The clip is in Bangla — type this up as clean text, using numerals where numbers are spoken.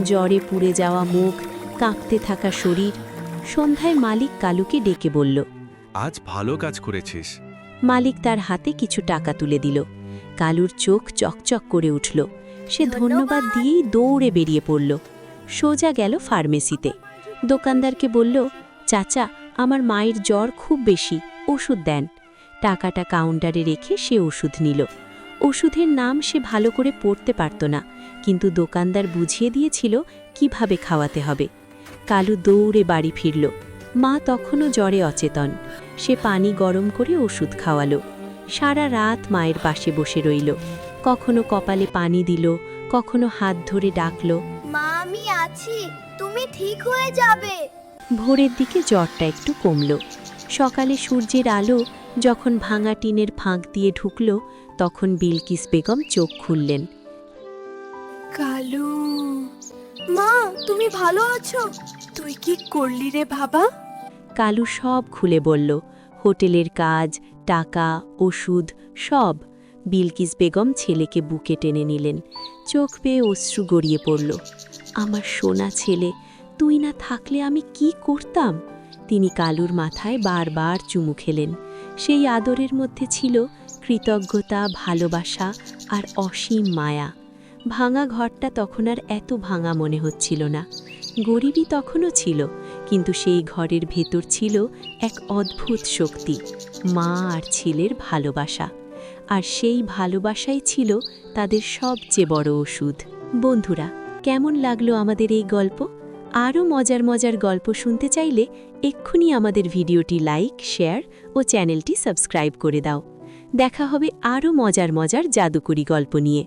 জ্বরে পুড়ে যাওয়া মুখ, কাঁপতে থাকা শরীর। সন্ধ্যায় মালিক কালুকে ডেকে বলল। আজ ভালো কাজ করেছিস। মালিক তার হাতে কিছু টাকা তুলে দিল। কালুর চোখ চকচক করে উঠল। সে ধন্যবাদ দিয়েই দৌড়ে বেরিয়ে পড়ল। সোজা গেল ফার্মেসিতে। দোকানদারকে বলল, চাচা, আমার মায়ের জ্বর খুব বেশি, ওষুধ দেন। টাকাটা কাউন্টারে রেখে সে ওষুধ নিল। ওষুধের নাম সে ভালো করে পড়তে পারত না, কিন্তু দোকানদার বুঝিয়ে দিয়েছিল কিভাবে খাওয়াতে হবে। কালু দৌড়ে বাড়ি ফিরল। মা তখনও জ্বরে অচেতন। সে পানি গরম করে ওষুধ খাওয়ালো। সারা রাত মায়ের পাশে বসে রইল। কখনো কপালে পানি দিল, কখনো হাত ধরে ডাকল, মা, আমি আছি, তুমি ঠিক হয়ে যাবে। ভোরের দিকে জ্বরটা একটু কমল। সকালে সূর্যের আলো যখন ভাঙা টিনের ফাঁক দিয়ে ঢুকল, তখন বিলকিস বেগম চোখ খুললেন। কালু, মা, তুমি ভালো আছো? তুই কি করলি রে বাবা? কালু সব খুলে বলল, হোটেলের কাজ, টাকা, ওষুধ, সব। বিলকিস বেগম ছেলেকে বুকে টেনে নিলেন। চোখ বেয়ে অশ্রু গড়িয়ে পড়ল। আমার সোনা ছেলে, তুই না থাকলে আমি কি করতাম? তিনি কালুর মাথায় বারবার চুমু খেলেন। সেই আদরের মধ্যে ছিল কৃতজ্ঞতা, ভালোবাসা আর অসীম মায়া। ভাঙা ঘরটা তখন আর এত ভাঙা মনে হচ্ছিল না। গরিবই তখনও ছিল, কিন্তু সেই ঘরের ভেতর ছিল এক অদ্ভুত শক্তি, মা আর ছেলের ভালোবাসা। আর সেই ভালোবাসাই ছিল তাদের সবচেয়ে বড় ওষুধ। বন্ধুরা, কেমন লাগলো আমাদের এই গল্প? আরও মজার মজার গল্প শুনতে চাইলে এক্ষুনি আমাদের ভিডিওটি লাইক, শেয়ার ও চ্যানেলটি সাবস্ক্রাইব করে দাও। দেখা হবে আরও মজার মজার জাদুকরি গল্প নিয়ে।